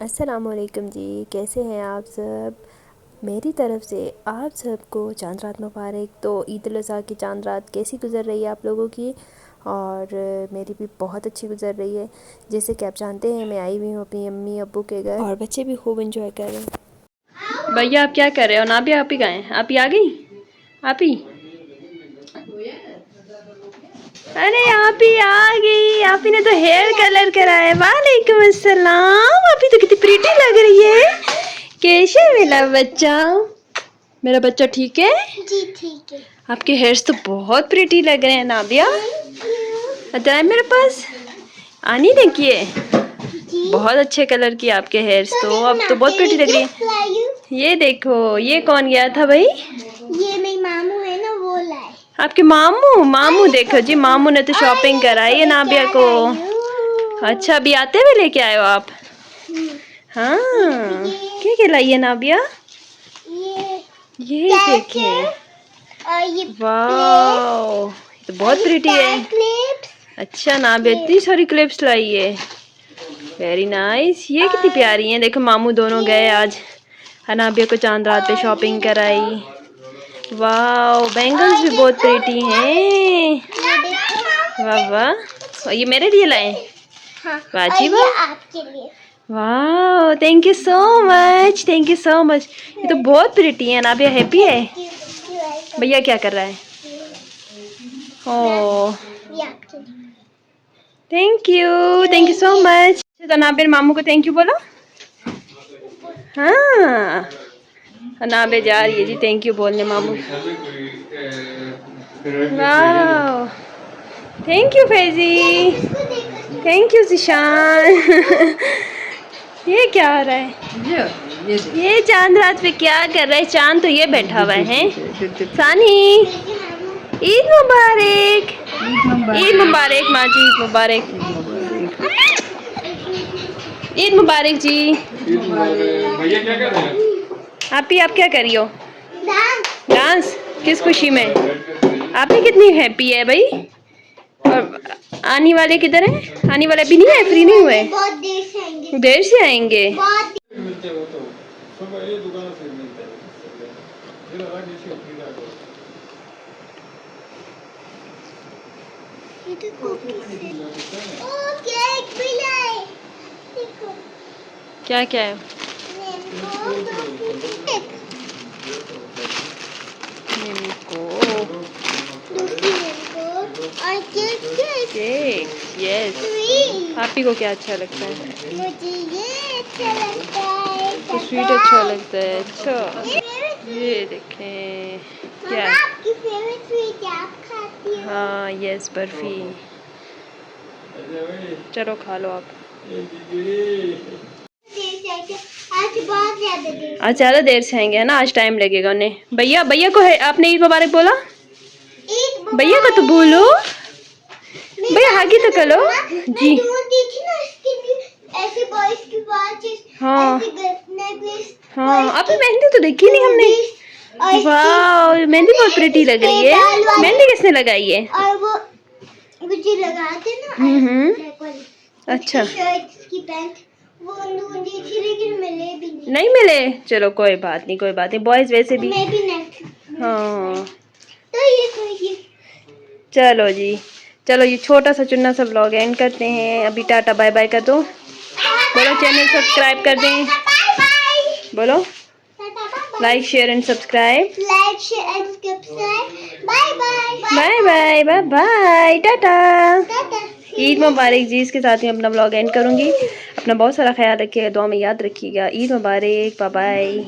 अस्सलामुअलैकुम जी, कैसे हैं आप सब। मेरी तरफ़ से आप सबको चांद रात मुबारक। तो ईद उल अज़हा की चांद रात कैसी गुज़र रही है आप लोगों की। और मेरी भी बहुत अच्छी गुज़र रही है। जैसे कि आप जानते हैं मैं आई हुई हूँ अपनी अम्मी अब्बू के घर और बच्चे भी खूब इंजॉय कर रहे हैं। भैया आप क्या कर रहे हो ना। भी आप ही गए, आप ही आ गई। आप ही, अरे आप ही आ गई। आप ही ने तो हेयर कलर कराया। वालेकुम अस्सलाम। आप ही तो कितनी प्रीटी लग रही है। कैसे मिला बच्चा। मेरा बच्चा ठीक है जी, ठीक है। आपके हेयर्स तो बहुत प्रीटी लग रहे हैं नाबिया। बताए मेरे पास आनी ने किए बहुत अच्छे कलर की आपके हेयर्स तो अब तो बहुत प्रीटी लग रही है। ये देखो ये कौन गया था भाई। ये मेरी मामू है ना, वो लाए। आपके मामू। मामू देखो जी, मामू ने तो शॉपिंग कराई है नाबिया को। अच्छा अभी आते हुए लेके आए हो आप। हाँ क्या खिलाइए नाबिया। ये देखिए वाओ, ये तो बहुत प्रीटी है। अच्छा नाबिया इतनी सारी क्लिप्स लाई है। Very nice. ये कितनी प्यारी है। देखो मामू दोनों गए आज नाबिया को चांद रात पे शॉपिंग कराई। वाओ बैंगल्स भी बहुत प्रीटी हैं। वाह वाह, और ये मेरे लिए लाए। वाह जी वाह, वाह thank you so much, thank you so much. ये तो बहुत प्रीटी है। नाबिया हैप्पी है। भैया क्या कर रहा है। Oh thank you so much. तो नाबिया मामू को थैंक यू बोलो। हाँ नाबिया जा रही है जी थैंक यू बोलने मामू। वाह thank you Faizi, thank you Zishan. ये क्या हो रहा है। ये चांद रात पे क्या कर रहा है। चांद तो ये बैठा हुआ है। सानी ईद मुबारक, ईद मुबारक माँ जी, ईद मुबारक, ईद मुबारक जी। भैया क्या कर रहे हैं। आप ही आप क्या कर रही हो। डांस किस खुशी में। आप ही कितनी हैप्पी है भाई। और आने वाले किधर हैं। आने वाले भी नहीं है, फ्री नहीं हुए। बहुत देर से आएंगे। देर से आएंगे। केक भी लाए। देखो क्या क्या है। और केक यस। आप ही को क्या अच्छा लगता है। मुझे ये अच्छा लगता है। तो स्वीट अच्छा लगता है। अच्छा ये देखें क्या। आपकी फेवरेट स्वीट आप खाती हो। हाँ यस बर्फी। चलो खा लो आप। आज ज़्यादा देर से आएंगे है ना, आज टाइम लगेगा उन्हें। भैया भैया को है आपने ईद मुबारक बोला। भैया को तो बोलो। भैया आगे तो करो जी। हाँ हाँ आपने मेहंदी तो देखी नहीं हमने। वाह मेहंदी बहुत प्रीटी लग रही है। मेहंदी किसने लगाई है। और वो मुझे लगाते ना। अच्छा की पैंट वो थी लेकिन मिले भी नहीं मिले। चलो कोई बात नहीं, कोई बात नहीं। बॉयज वैसे भी हाँ। तो ये चलो जी, चलो ये छोटा सा चुन्ना सा व्लॉग एंड करते हैं। अभी टाटा बाय बाय कर दो। बोलो चैनल सब्सक्राइब कर दें। बोलो like share and subscribe. Like share and subscribe. Bye bye bye bye bye bye tata. Tata. Eid मुबारक जी। इसके साथ ही अपना व्लॉग एंड करूँगी। अपना बहुत सारा ख्याल रखिएगा, दुआ में याद रखिएगा। ईद मुबारक, बाय बाय।